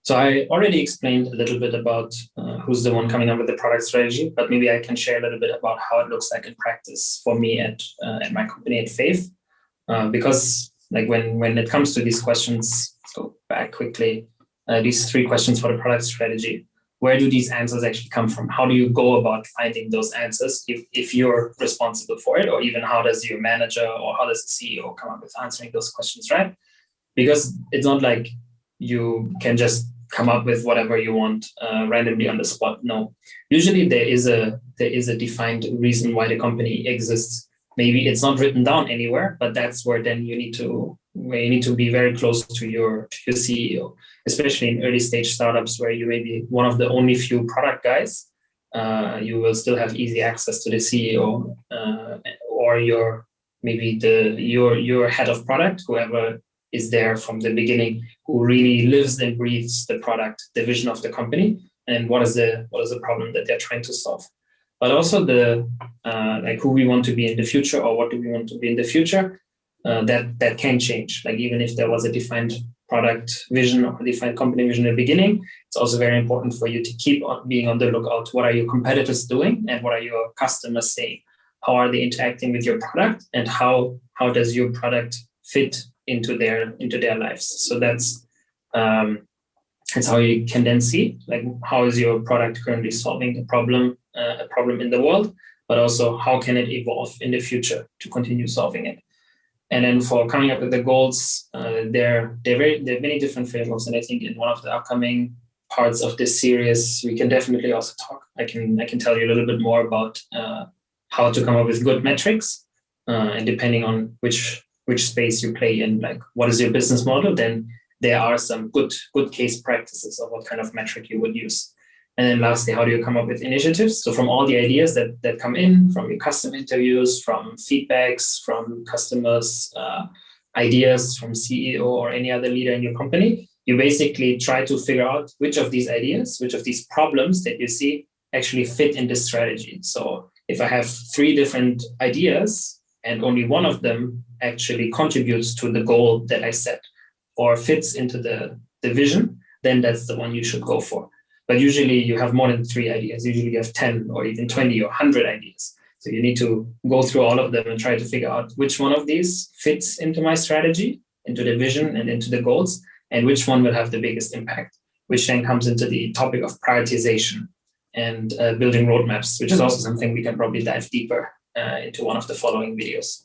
So I already explained a little bit about who's the one coming up with the product strategy, but maybe I can share a little bit about how it looks like in practice for me at my company at Faith. Because like when it comes to these questions, let's go back quickly. These three questions for the product strategy. Where do these answers actually come from? How do you go about finding those answers if you're responsible for it, or even how does your manager or how does the CEO come up with answering those questions, right? Because it's not like you can just come up with whatever you want randomly on the spot. No, usually there is a defined reason why the company exists. Maybe it's not written down anywhere, but that's where then you need to be very close to your CEO, especially in early stage startups where you may be one of the only few product guys. You will still have easy access to the CEO or your head of product, whoever is there from the beginning, who really lives and breathes the product, the vision of the company, and what is the problem that they're trying to solve. But also the like who we want to be in the future, or what do we want to be in the future, that can change. Like even if there was a defined product vision or a defined company vision in the beginning, it's also very important for you to keep on being on the lookout. What are your competitors doing, and what are your customers saying? How are they interacting with your product, and how does your product fit into their lives? So that's how you can then see like how is your product currently solving a problem in the world, but also how can it evolve in the future to continue solving it. And then for coming up with the goals, there are many different frameworks, and I think in one of the upcoming parts of this series we can definitely also talk. I can tell you a little bit more about how to come up with good metrics, and depending on which space you play in, like what is your business model, then there are some good case practices of what kind of metric you would use. And then lastly, how do you come up with initiatives? So from all the ideas that come in, from your custom interviews, from feedbacks, from customers, ideas from CEO or any other leader in your company, you basically try to figure out which of these ideas, which of these problems that you see actually fit in this strategy. So if I have 3 different ideas and only one of them actually contributes to the goal that I set or fits into the vision, then that's the one you should go for. But usually you have more than 3 ideas. Usually you have 10 or even 20 or 100 ideas. So you need to go through all of them and try to figure out which one of these fits into my strategy, into the vision and into the goals, and which one will have the biggest impact, which then comes into the topic of prioritization and building roadmaps, which is also something we can probably dive deeper into one of the following videos.